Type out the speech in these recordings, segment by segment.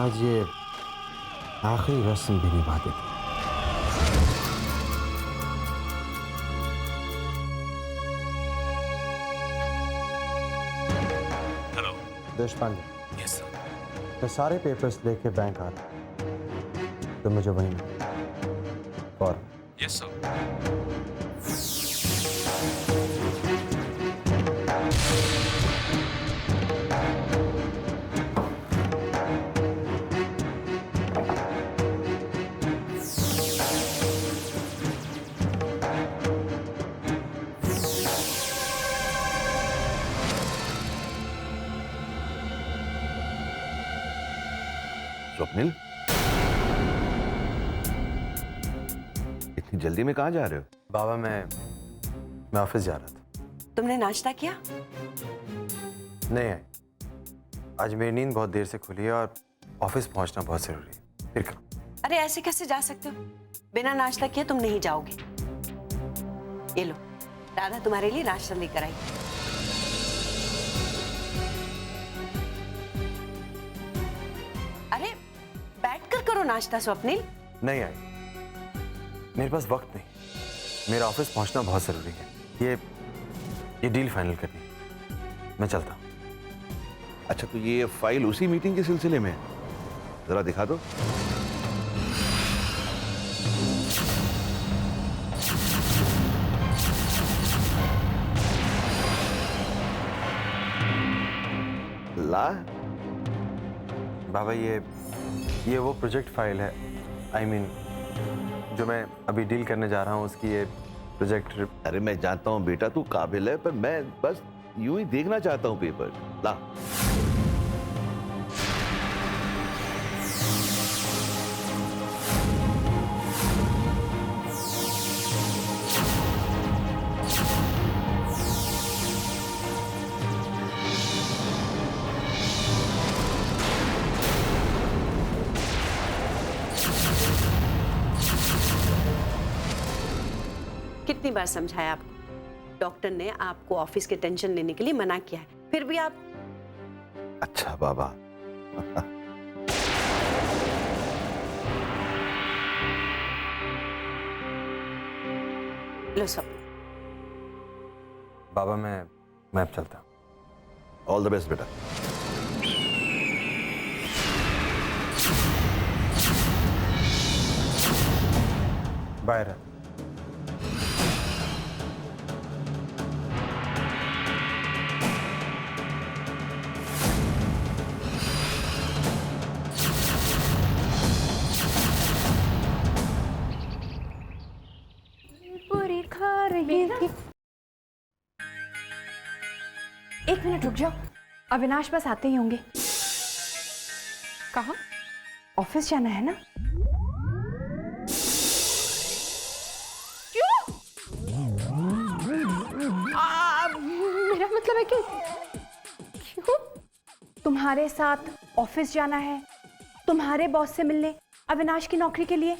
आज ये आखिरी रस्म भी निभा देते। हेलो देश पांडे, यस सर। मैं सारे पेपर्स लेके बैंक आ रहा हूँ, तो मुझे वहीं मिल और यस सर। स्वप्निल, इतनी जल्दी में कहाँ जा रहे हो? बाबा मैं ऑफिस जा रहा था। तुमने नाश्ता किया? नहीं आई, आज मेरी नींद बहुत देर से खुली है और ऑफिस पहुंचना बहुत जरूरी है। फिर कब? अरे ऐसे कैसे जा सकते हो? बिना नाश्ता किए तुम नहीं जाओगे। ये लो, राधा तुम्हारे लिए नाश्ता लेकर आई। अरे बैठकर करो नाश्ता स्वप्निल। नहीं आई, मेरे पास वक्त नहीं, मेरा ऑफिस पहुंचना बहुत जरूरी है। ये डील फाइनल करनी है, मैं चलता हूँ। अच्छा, तो ये फाइल उसी मीटिंग के सिलसिले में है? जरा दिखा दो। ला। बाबा ये वो प्रोजेक्ट फाइल है, I mean, जो मैं अभी डील करने जा रहा हूँ उसकी ये प्रोजेक्ट। अरे मैं जानता हूँ बेटा, तू काबिल है, पर मैं बस यूं ही देखना चाहता हूँ पेपर। ला। कितनी बार समझाया आपको? डॉक्टर ने आपको ऑफिस के टेंशन लेने के लिए मना किया है, फिर भी आप। अच्छा बाबा। लो सब। बाबा मैं अब चलता हूँ। ऑल द बेस्ट बेटा। बाय राधा। पूरी खा रही थी। एक मिनट रुक जाओ, अविनाश बस आते ही होंगे। कहाँ? ऑफिस जाना है ना? क्यों? मेरा मतलब है कि क्यों? तुम्हारे साथ ऑफिस जाना है, तुम्हारे बॉस से मिलने, अविनाश की नौकरी के लिए।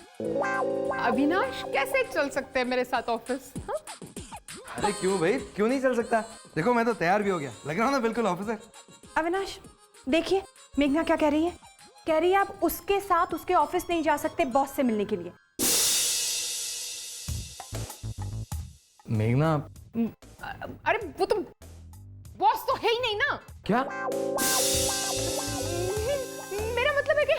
अविनाश कैसे चल सकते हैं मेरे साथ ऑफिस? हाँ? अरे क्यों भाई, क्यों नहीं चल सकता? देखो मैं तो तैयार भी हो गया, लग रहा हूँ ना बिल्कुल ऑफिसर। अविनाश देखिए, मेघना क्या कह रही है? कह रही है आप उसके साथ उसके ऑफिस नहीं जा सकते बॉस से मिलने के लिए। मेघना, अरे वो तो बॉस तो है ही नहीं ना। क्या? मेरा मतलब है कि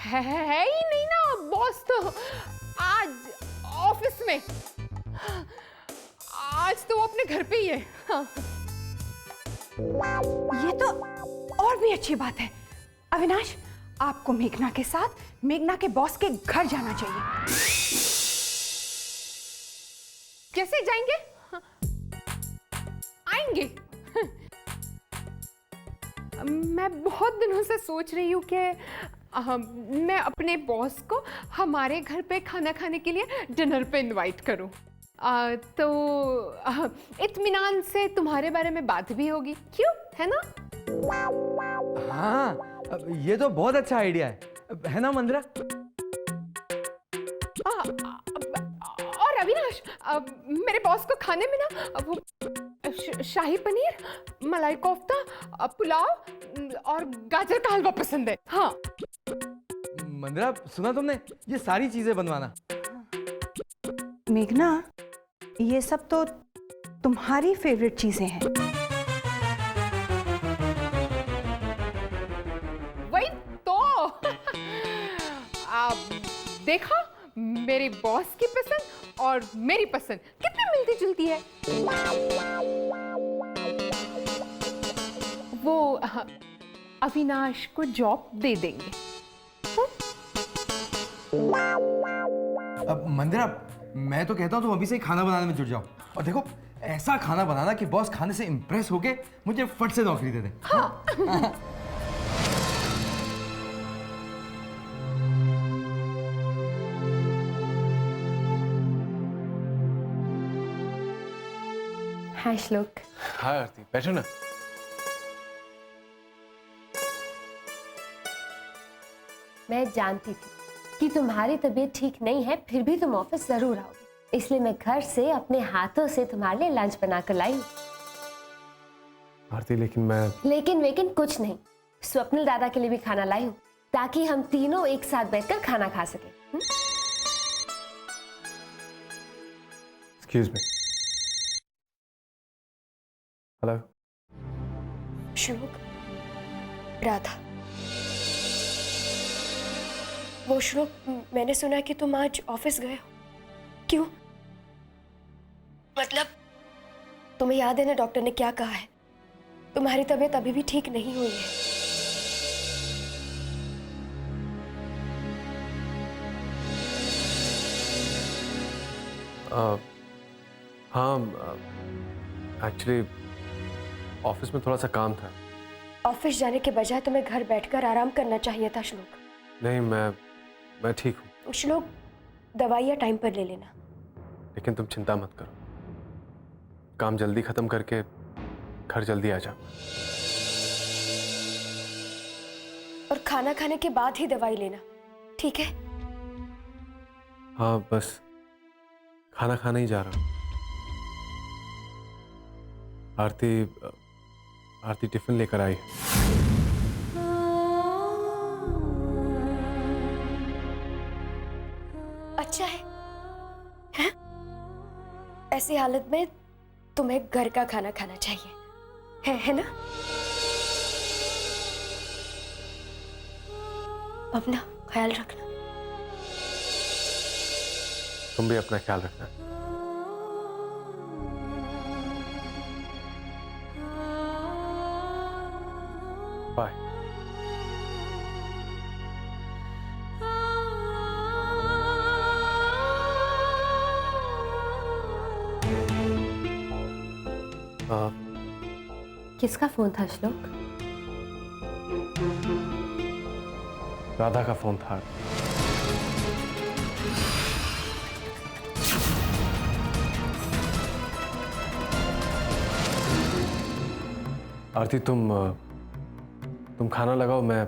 है ही नहीं ना बॉस तो। आज ऑफिस में, आज तो वो अपने घर पे ही है। हाँ। ये तो और भी अच्छी बात है। अविनाश, आपको मेघना के साथ मेघना के बॉस के घर जाना चाहिए। कैसे जाएंगे? हाँ। आएंगे। मैं बहुत दिनों से सोच रही हूँ कि मैं अपने बॉस को हमारे घर पे खाना खाने के लिए डिनर पे इनवाइट करूँ। तो इत्मीनान से तुम्हारे बारे में बात भी होगी, क्यों? है ना? हाँ, ये तो बहुत अच्छा आइडिया है ना मंदिरा? और अविनाश, मेरे बॉस को खाने में ना वो शाही पनीर, मलाई कोफ्ता, पुलाव और गाजर का हलवा पसंद है। हाँ। मंदिरा सुना तुमने, ये सारी चीजें बनवाना। मेघना, ये सब तो तुम्हारी फेवरेट चीजें हैं। वही तो देखा, मेरी बॉस की पसंद और मेरी पसंद कितनी मिलती जुलती है। वो अविनाश को जॉब दे देंगे। अब मंदिरा, मैं तो कहता हूँ तुम अभी से ही खाना बनाने में जुट जाओ, और देखो ऐसा खाना बनाना कि बॉस खाने से इंप्रेस होके मुझे फट से नौकरी दे दे। हाँ। हाय श्लोक। हाय आरती, बैठो ना। मैं जानती थी कि तुम्हारी तबीयत ठीक नहीं है, फिर भी तुम ऑफिस जरूर आओगे, इसलिए मैं घर से अपने हाथों से तुम्हारे लिए लंच बनाकर लाई हूँ। आरती, लेकिन मैं... लेकिन कुछ नहीं, स्वप्निल दादा के लिए भी खाना लाई हूँ, ताकि हम तीनों एक साथ बैठकर खाना खा सकें। Excuse me. हेलो। श्लोक, राधा। वो श्लोक, मैंने सुना कि तुम आज ऑफिस गए हो, क्यों? मतलब तुम्हें याद है ना डॉक्टर ने क्या कहा है, तुम्हारी तबीयत अभी भी ठीक नहीं हुई है। हाँ, एक्चुअली ऑफिस में थोड़ा सा काम था। ऑफिस जाने के बजाय तुम्हें घर बैठकर आराम करना चाहिए था श्लोक। नहीं, मैं ठीक हूँ। श्लोक, दवाइयाँ टाइम पर ले लेना। लेकिन तुम चिंता मत करो, काम जल्दी खत्म करके घर जल्दी आ जाओ। और खाना खाने के बाद ही दवाई लेना, ठीक है? हाँ, बस खाना खाने ही जा रहा हूँ। आरती टिफिन लेकर आई है। अच्छा है, हैं? ऐसी हालत में तुम्हें घर का खाना खाना चाहिए, है ना? अपना ख्याल रखना। तुम भी अपना ख्याल रखना। बाय। किसका फोन था श्लोक? राधा का फोन था। आरती, तुम खाना लगाओ, मैं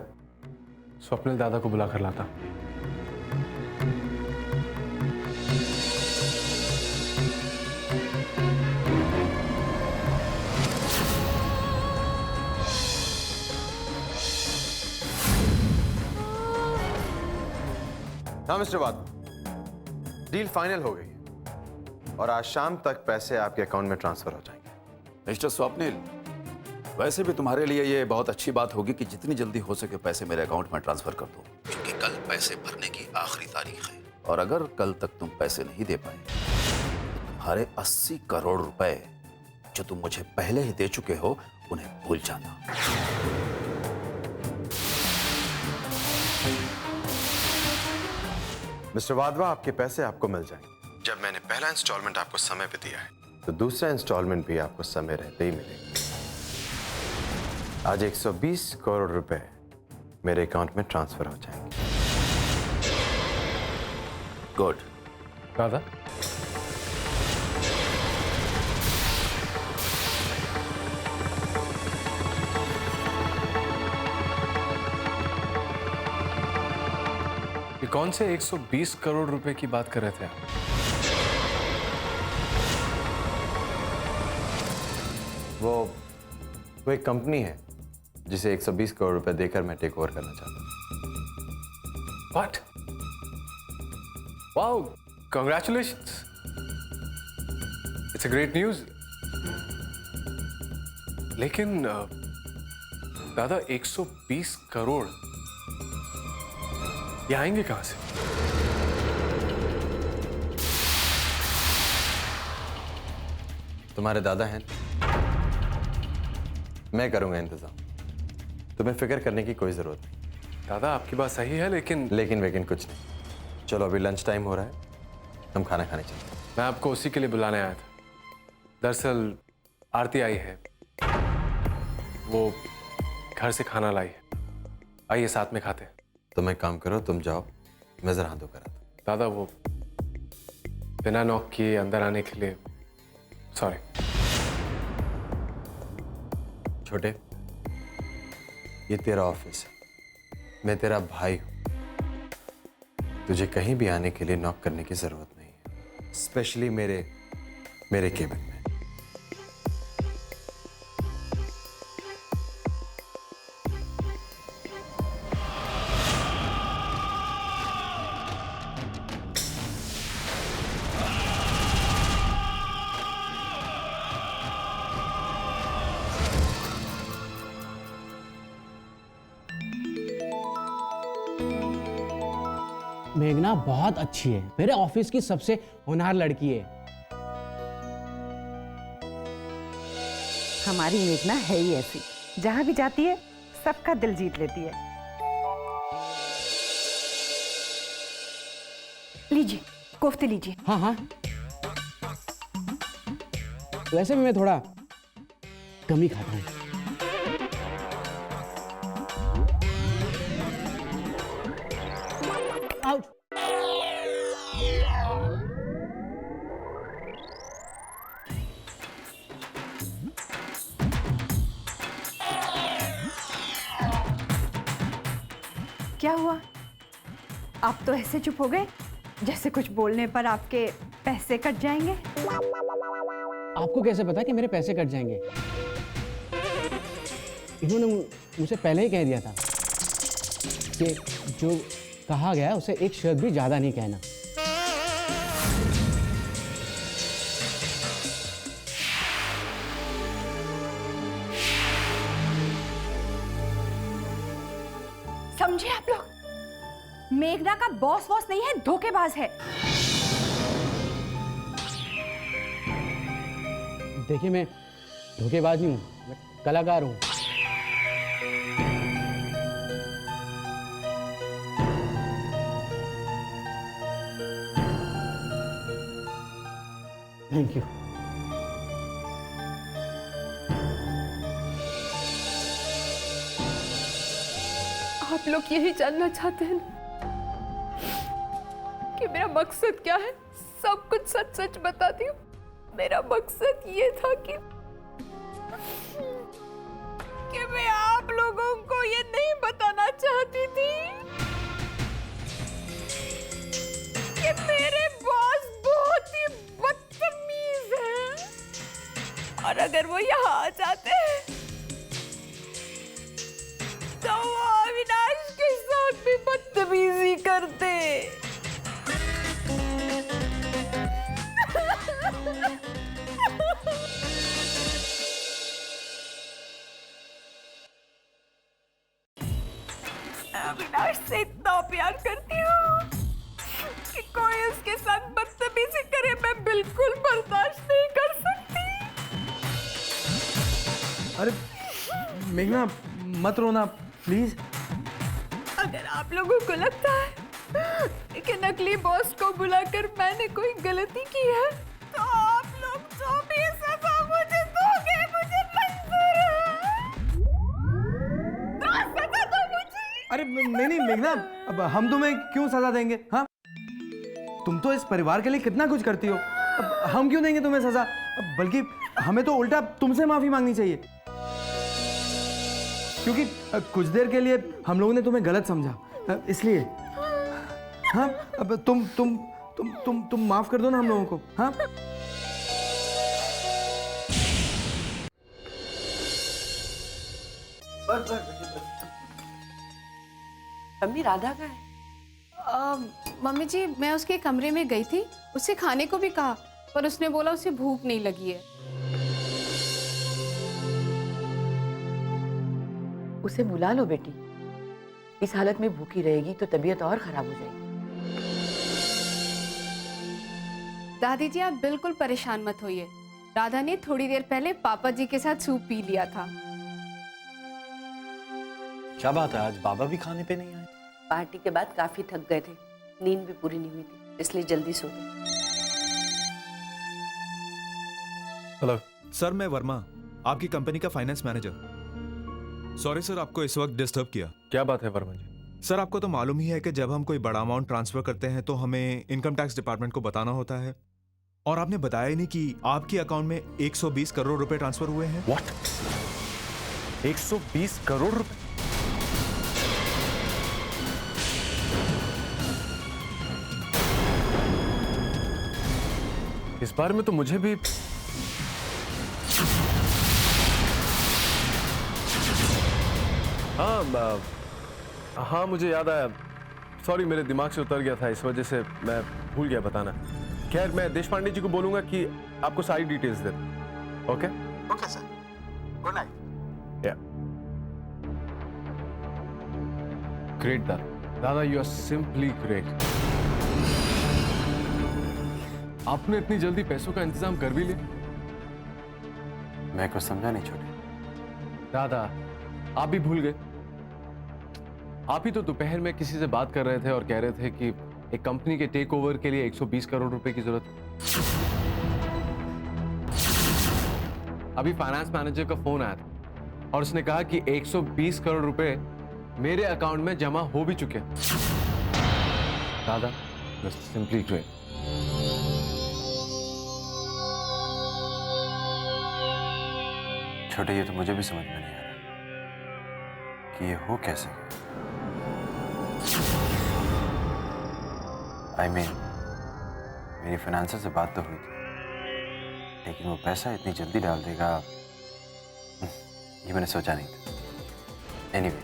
स्वप्निल दादा को बुला कर लाता। हाँ मिस्टर वाद, डील फाइनल हो गई और आज शाम तक पैसे आपके अकाउंट में ट्रांसफर हो जाएंगे। मिस्टर स्वप्निल, वैसे भी तुम्हारे लिए ये बहुत अच्छी बात होगी कि जितनी जल्दी हो सके पैसे मेरे अकाउंट में ट्रांसफर कर दो, क्योंकि कल पैसे भरने की आखिरी तारीख है। और अगर कल तक तुम पैसे नहीं दे पाए तो तुम्हारे 80 करोड़ रुपए जो तुम मुझे पहले ही दे चुके हो उन्हें भूल जाना। मिस्टर वाधवा, आपके पैसे आपको मिल जाएंगे। जब मैंने पहला इंस्टॉलमेंट आपको समय पे दिया है तो दूसरा इंस्टॉलमेंट भी आपको समय रहते ही मिलेगा। आज 120 करोड़ रुपए मेरे अकाउंट में ट्रांसफर हो जाएंगे। गुड। राधा, ये कौन से 120 करोड़ रुपए की बात कर रहे थे आप? वो एक कंपनी है जिसे 120 करोड़ रुपए देकर मैं टेक ओवर करना चाहता हूँ। What? Wow, congratulations. It's a great news. लेकिन दादा 120 करोड़ ये आएंगे कहां से? तुम्हारे दादा हैं, मैं करूंगा इंतजाम। तुम्हें फिक्र करने की कोई जरूरत नहीं। दादा आपकी बात सही है, लेकिन लेकिन कुछ नहीं। चलो अभी लंच टाइम हो रहा है, हम खाना खाने चलते हैं। मैं आपको उसी के लिए बुलाने आया था। दरअसल आरती आई है, वो घर से खाना लाई है। आइए साथ में खाते हैं। तुम एक काम करो, तुम जाओ, मैं जरा हाथ धोकर आता हूं। दादा वो बिना नॉक किए अंदर आने के लिए सॉरी। छोटे, ये तेरा ऑफिस है, मैं तेरा भाई हूं। तुझे कहीं भी आने के लिए नॉक करने की जरूरत नहीं है, स्पेशली मेरे केबिन में। मेघना बहुत अच्छी है, मेरे ऑफिस की सबसे होनहार लड़की है। हमारी मेघना है ही ऐसी, जहां भी जाती है सबका दिल जीत लेती है। लीजिए, कोफ्ते लीजिए। हाँ हाँ, वैसे भी मैं थोड़ा कम ही खाता हूँ। आउट। क्या हुआ? आप तो ऐसे चुप हो गए जैसे कुछ बोलने पर आपके पैसे कट जाएंगे। आपको कैसे पता कि मेरे पैसे कट जाएंगे? इन्होंने मुझे पहले ही कह दिया था कि जो कहा गया उसे एक शब्द भी ज्यादा नहीं कहना। समझे आप लोग? मेघना का बॉस नहीं है, धोखेबाज है। देखिए, मैं धोखेबाज नहीं हूं, मैं कलाकार हूं। Thank you. आप लोग यही जानना चाहते हैं कि मेरा मकसद क्या है? सब कुछ सच सच बताती हूँ। मेरा मकसद ये था कि मैं आप लोगों को ये नहीं बताना चाहती थी कि मेरे बॉस बहुत ही बदतमीज हैं, और अगर वो यहाँ आ जाते हैं तो वो अविनाश के साथ भी बदतमीजी करते। अविनाश से इतना प्यार करती हूँ कि कोई उसके साथ बदतमीजी करे मैं बिल्कुल बर्दाश्त नहीं कर सकती। अरे मेघना, मत रोना प्लीज। अगर आप लोगों को लगता है कि नकली बॉस को बुलाकर मैंने कोई गलती की है, तो आप लोग जो भी सजा मुझे दोगे मुझे मंजूर है। तो सजा दो मुझे। अरे नहीं मेघना, अब हम तुम्हें क्यों सजा देंगे? हाँ, तुम तो इस परिवार के लिए कितना कुछ करती हो, अब हम क्यों देंगे तुम्हें सजा? बल्कि हमें तो उल्टा तुमसे माफी मांगनी चाहिए, क्योंकि कुछ देर के लिए हम लोगों ने तुम्हें गलत समझा, इसलिए। हाँ, अब तुम माफ कर दो ना हम लोगों को। हाँ, मम्मी राधा का है? मम्मी जी, मैं उसके कमरे में गई थी, उससे खाने को भी कहा, पर उसने बोला उसे भूख नहीं लगी है। उसे बुला लो बेटी, इस हालत में भूखी रहेगी तो तबीयत और खराब हो जाएगी। दादी जी, आप बिल्कुल परेशान मत होइए। राधा ने थोड़ी देर पहले पापा जी के साथ सूप पी लिया था। क्या बात है, आज बाबा भी खाने पे नहीं आए? पार्टी के बाद काफी थक गए थे, नींद भी पूरी नहीं हुई थी, इसलिए जल्दी सो गए। हेलो सर, मैं वर्मा, आपकी कंपनी का फाइनेंस मैनेजर। सॉरी सर, आपको इस वक्त डिस्टर्ब किया। क्या बात है वर्मा जी? सर, आपको तो मालूम ही है कि जब हम कोई बड़ा अमाउंट ट्रांसफर करते हैं तो हमें इनकम टैक्स डिपार्टमेंट को बताना होता है, और आपने बताया ही नहीं कि आपके अकाउंट में 120 करोड़ रुपए ट्रांसफर हुए हैं। व्हाट? 120 करोड़ रुपए? इस बारे में तो मुझे भी हाँ, मुझे याद आया। सॉरी, मेरे दिमाग से उतर गया था, इस वजह से मैं भूल गया बताना। खैर, मैं देशपांडे जी को बोलूंगा कि आपको सारी डिटेल्स दे। Okay okay sir, good night. Yeah great दादा, यू आर सिंपली ग्रेट। आपने इतनी जल्दी पैसों का इंतजाम कर भी लिया। मैं कुछ समझा नहीं छोटे। दादा, आप भी भूल गए। आप ही तो दोपहर में किसी से बात कर रहे थे और कह रहे थे कि एक कंपनी के टेक ओवर के लिए 120 करोड़ रुपए की जरूरत है। अभी फाइनेंस मैनेजर का फोन आया था और उसने कहा कि 120 करोड़ रुपए मेरे अकाउंट में जमा हो भी चुके हैं। दादा, सिंपली ग्रेट। छोटे, ये तो मुझे भी समझ में नहीं आ रहा कि ये हो कैसे गया। I mean, मेरी फाइनेंसर से बात तो हुई थी, लेकिन वो पैसा इतनी जल्दी डाल देगा ये मैंने सोचा नहीं था। एनीवे,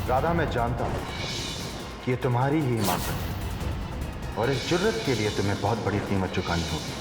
राधा, मैं जानता हूं कि ये तुम्हारी ही हिम्मत है और इस जुर्रत के लिए तुम्हें बहुत बड़ी कीमत चुकानी होगी।